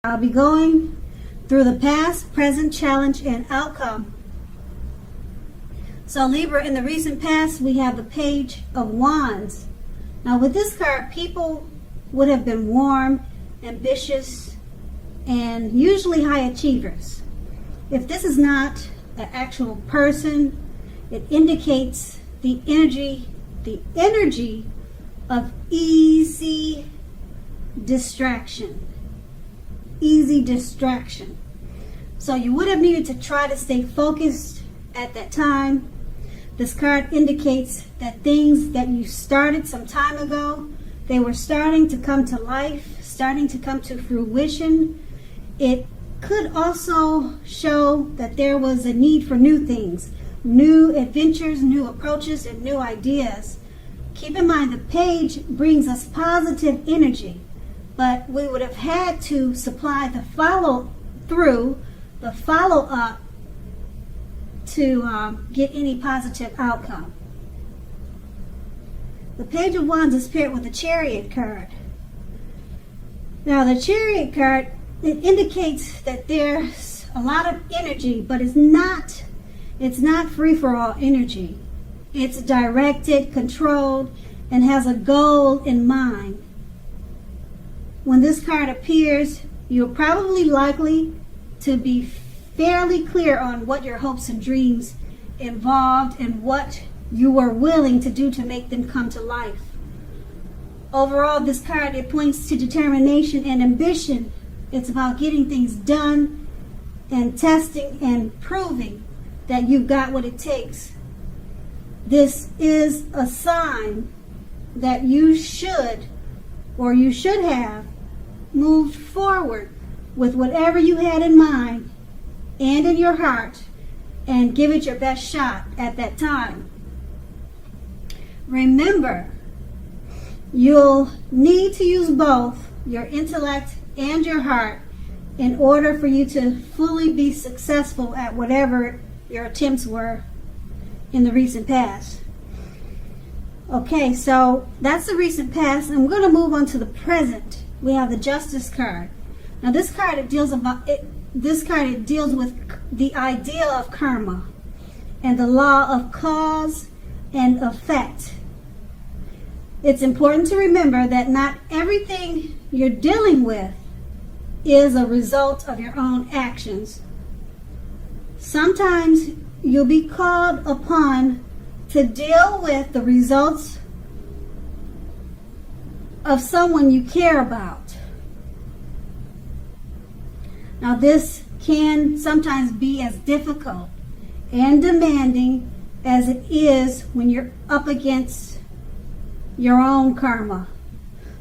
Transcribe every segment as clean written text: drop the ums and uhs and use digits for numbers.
I'll be going through the past, present, challenge, and outcome. So Libra, in the recent past, we have the Page of Wands. Now with this card, people would have been warm, ambitious, and usually high achievers. If this is not an actual person, it indicates the energy of easy distraction. Easy distraction. So you would have needed to try to stay focused at that time. This card indicates that things that you started some time ago, they were starting to come to life, starting to come to fruition. It could also show that there was a need for new things, new adventures, new approaches, and new ideas. Keep in mind, the page brings us positive energy, but we would have had to supply the follow-through, the follow-up to get any positive outcome. The Page of Wands is paired with the Chariot card. Now the Chariot card, it indicates that there's a lot of energy, but it's not free-for-all energy. It's directed, controlled, and has a goal in mind. When this card appears, you're probably likely to be fairly clear on what your hopes and dreams involved and what you were willing to do to make them come to life. Overall, this card, it points to determination and ambition. It's about getting things done and testing and proving that you've got what it takes. This is a sign that you should have moved forward with whatever you had in mind and in your heart and give it your best shot at that time. Remember, you'll need to use both your intellect and your heart in order for you to fully be successful at whatever your attempts were in the recent past. Okay, so that's the recent past, and we're going to move on to the present. We have the Justice card. Now this card, it deals with the idea of karma and the law of cause and effect. It's important to remember that not everything you're dealing with is a result of your own actions. Sometimes you'll be called upon to deal with the results of someone you care about. Now this can sometimes be as difficult and demanding as it is when you're up against your own karma.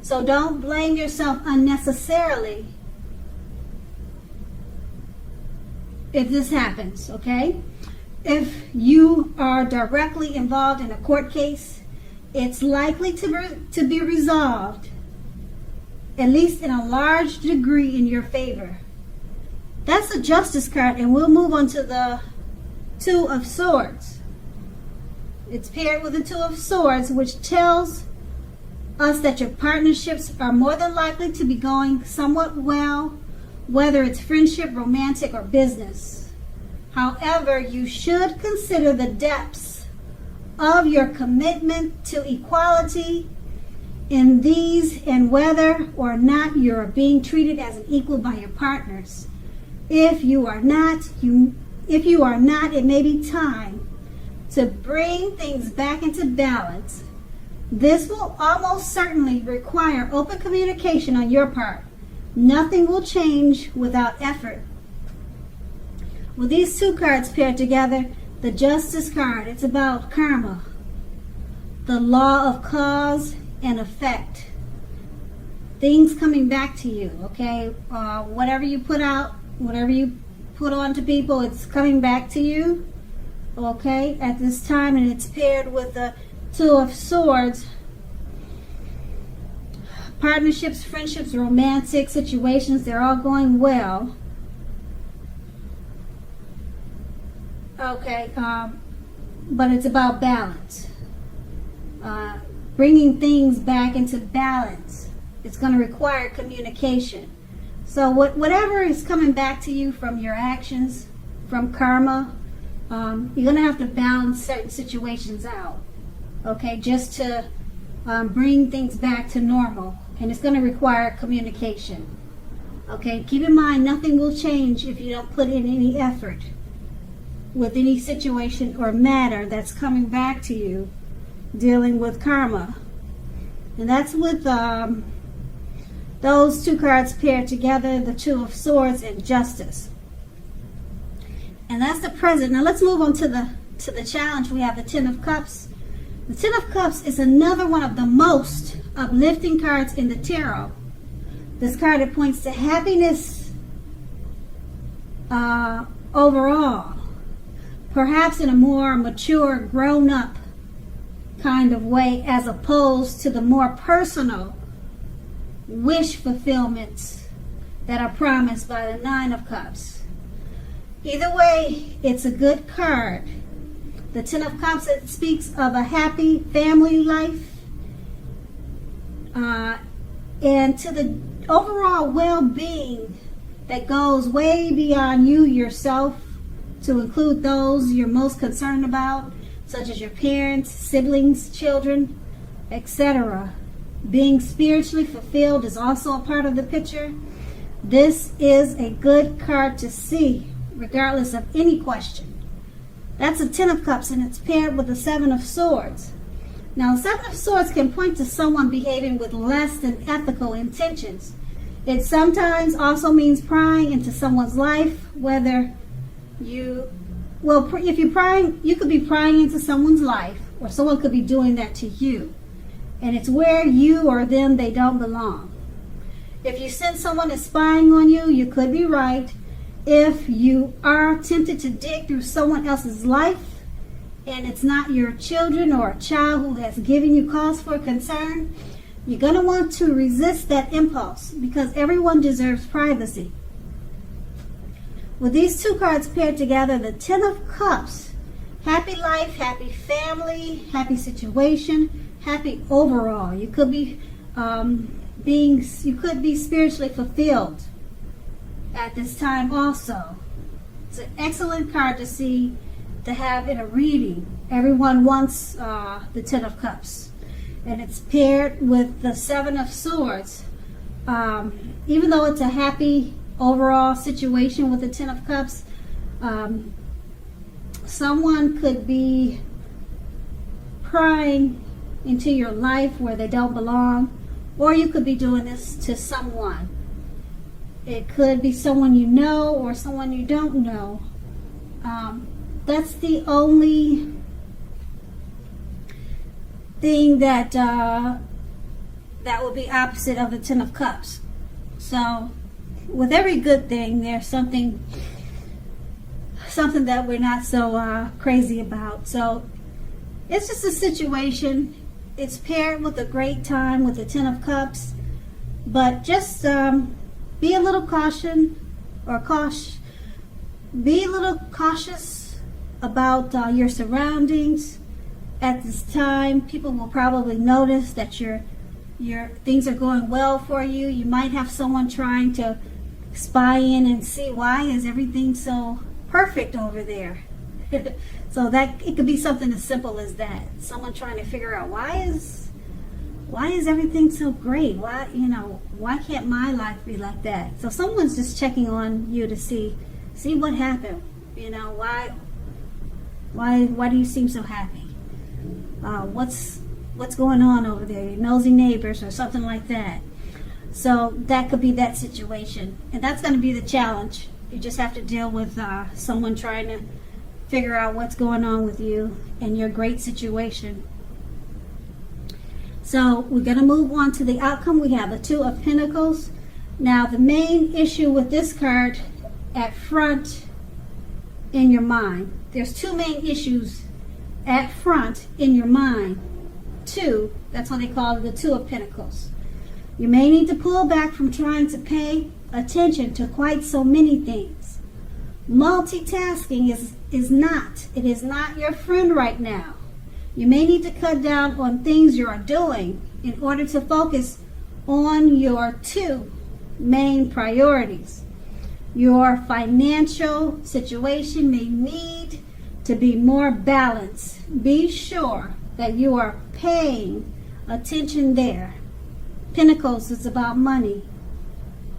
So don't blame yourself unnecessarily if this happens, okay? If you are directly involved in a court case, it's likely to be resolved, at least in a large degree, in your favor. That's the Justice card, and we'll move on to the Two of Swords. It's paired with the Two of Swords, which tells us that your partnerships are more than likely to be going somewhat well, whether it's friendship, romantic, or business. However, you should consider the depths of your commitment to equality in these and whether or not you're being treated as an equal by your partners. If you are not, it may be time to bring things back into balance. This will almost certainly require open communication on your part. Nothing will change without effort. With these two cards paired together, the Justice card, it's about karma, the law of cause and effect. Things coming back to you, okay? Whatever you put out, whatever you put on to people, it's coming back to you, okay, at this time, and it's paired with the Two of Swords. Partnerships, friendships, romantic situations, they're all going well. Okay, but it's about balance. Bringing things back into balance. It's going to require communication. So whatever is coming back to you from your actions, from karma, you're going to have to balance certain situations out, okay, just to bring things back to normal. And it's going to require communication. Okay, keep in mind, nothing will change if you don't put in any effort with any situation or matter that's coming back to you dealing with karma. And that's with those two cards paired together, the Two of Swords and Justice. And that's the present. Now let's move on to the challenge. We have the Ten of Cups. The Ten of Cups is another one of the most uplifting cards in the tarot. This card, it points to happiness overall, perhaps in a more mature, grown-up kind of way, as opposed to the more personal wish fulfillments that are promised by the Nine of Cups. Either way, it's a good card. The Ten of Cups, it speaks of a happy family life, and to the overall well-being that goes way beyond you yourself, to include those you're most concerned about, such as your parents, siblings, children, etc. Being spiritually fulfilled is also a part of the picture. This is a good card to see, regardless of any question. That's a Ten of Cups, and it's paired with the Seven of Swords. Now, the Seven of Swords can point to someone behaving with less than ethical intentions. It sometimes also means prying into someone's life, whether if you're prying, you could be prying into someone's life, or someone could be doing that to you. And it's where you or them, they don't belong. If you sense someone is spying on you, you could be right. If you are tempted to dig through someone else's life, and it's not your children or a child who has given you cause for concern, you're going to want to resist that impulse, because everyone deserves privacy. With these two cards paired together, the Ten of Cups, happy life, happy family, happy situation, happy overall. You could be spiritually fulfilled at this time also. It's an excellent card to have in a reading. Everyone wants the Ten of Cups, and it's paired with the Seven of Swords. Even though it's a happy overall situation with the Ten of Cups, someone could be prying into your life where they don't belong, or you could be doing this to someone. It could be someone you know or someone you don't know. That's the only thing that would be opposite of the Ten of Cups. So with every good thing, there's something that we're not so crazy about. So it's just a situation. It's paired with a great time with the Ten of Cups, but just be a little cautious about your surroundings at this time. People will probably notice that your things are going well for you. You might have someone trying to spy in and see, why is everything so perfect over there? So that it could be something as simple as that. Someone trying to figure out, why is everything so great? Why can't my life be like that? So someone's just checking on you to see what happened. Why do you seem so happy? What's going on over there? Your nosy neighbors or something like that. So that could be that situation, and that's going to be the challenge. You just have to deal with someone trying to figure out what's going on with you and your great situation. So we're going to move on to the outcome. We have the Two of Pentacles. Now, the main issue with this card at front in your mind, there's two main issues at front in your mind. Two, that's what they call it, the Two of Pentacles. You may need to pull back from trying to pay attention to quite so many things. Multitasking is not your friend right now. You may need to cut down on things you are doing in order to focus on your two main priorities. Your financial situation may need to be more balanced. Be sure that you are paying attention there. Pentacles is about money.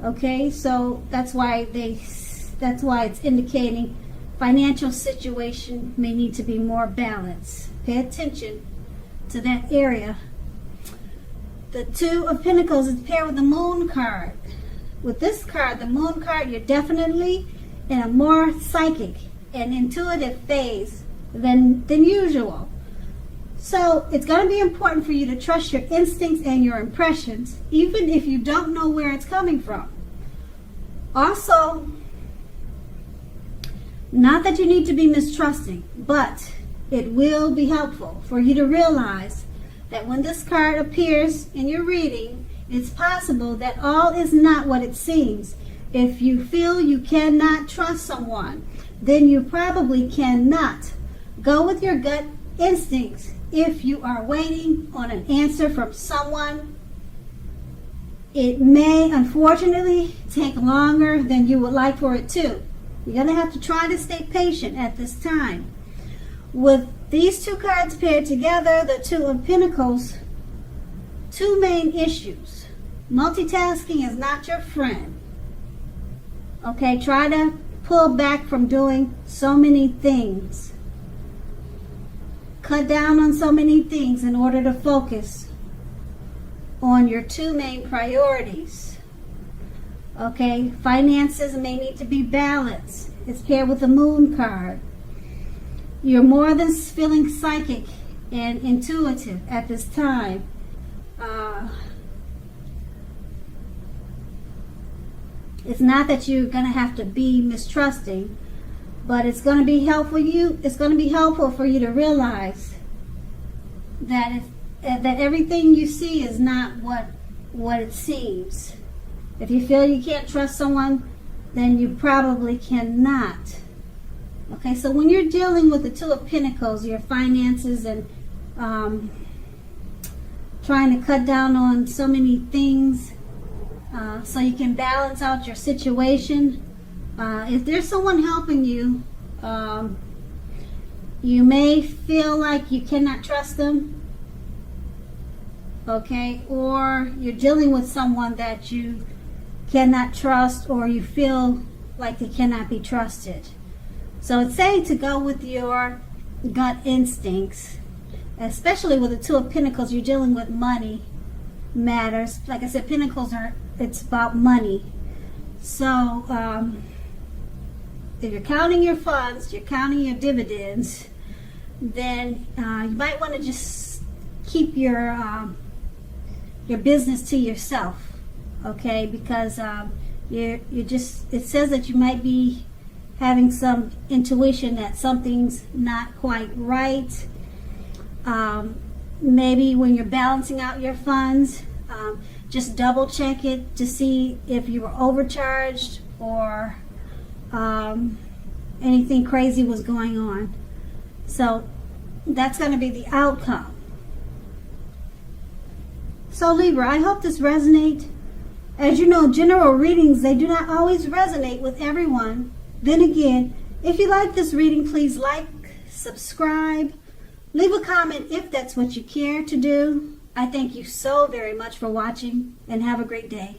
Okay, so that's why it's indicating financial situation may need to be more balanced. Pay attention to that area. The Two of Pentacles is paired with the Moon card. With this card, the Moon card, you're definitely in a more psychic and intuitive phase than usual. So it's going to be important for you to trust your instincts and your impressions, even if you don't know where it's coming from. Also, not that you need to be mistrusting, but it will be helpful for you to realize that when this card appears in your reading, it's possible that all is not what it seems. If you feel you cannot trust someone, then you probably cannot. Go with your gut instincts. If you are waiting on an answer from someone, it may unfortunately take longer than you would like for it to. You're going to have to try to stay patient at this time. With these two cards paired together, the Two of Pentacles, two main issues. Multitasking is not your friend. Okay, try to pull back from doing so many things. Cut down on so many things in order to focus on your two main priorities. Okay, finances may need to be balanced. It's paired with the Moon card. You're more than feeling psychic and intuitive at this time. It's not that you're going to have to be mistrusting, but it's going to be helpful for you to realize that that everything you see is not what it seems. If you feel you can't trust someone, then you probably cannot. Okay, so when you're dealing with the Two of Pentacles, your finances and trying to cut down on so many things so you can balance out your situation, if there's someone helping you, you may feel like you cannot trust them. Okay, or you're dealing with someone that you cannot trust, or you feel like they cannot be trusted. So it's saying to go with your gut instincts, especially with the Two of Pentacles. You're dealing with money matters. Like I said, Pentacles it's about money. So if you're counting your funds, you're counting your dividends, then you might want to just keep your business to yourself, okay? Because it says that you might be having some intuition that something's not quite right. Maybe when you're balancing out your funds, just double check it to see if you were overcharged or anything crazy was going on. So that's going to be the outcome. So Libra, I hope this resonates. As you know, general readings, they do not always resonate with everyone. Then again, if you like this reading, please like, subscribe, leave a comment if that's what you care to do. I thank you so very much for watching, and have a great day.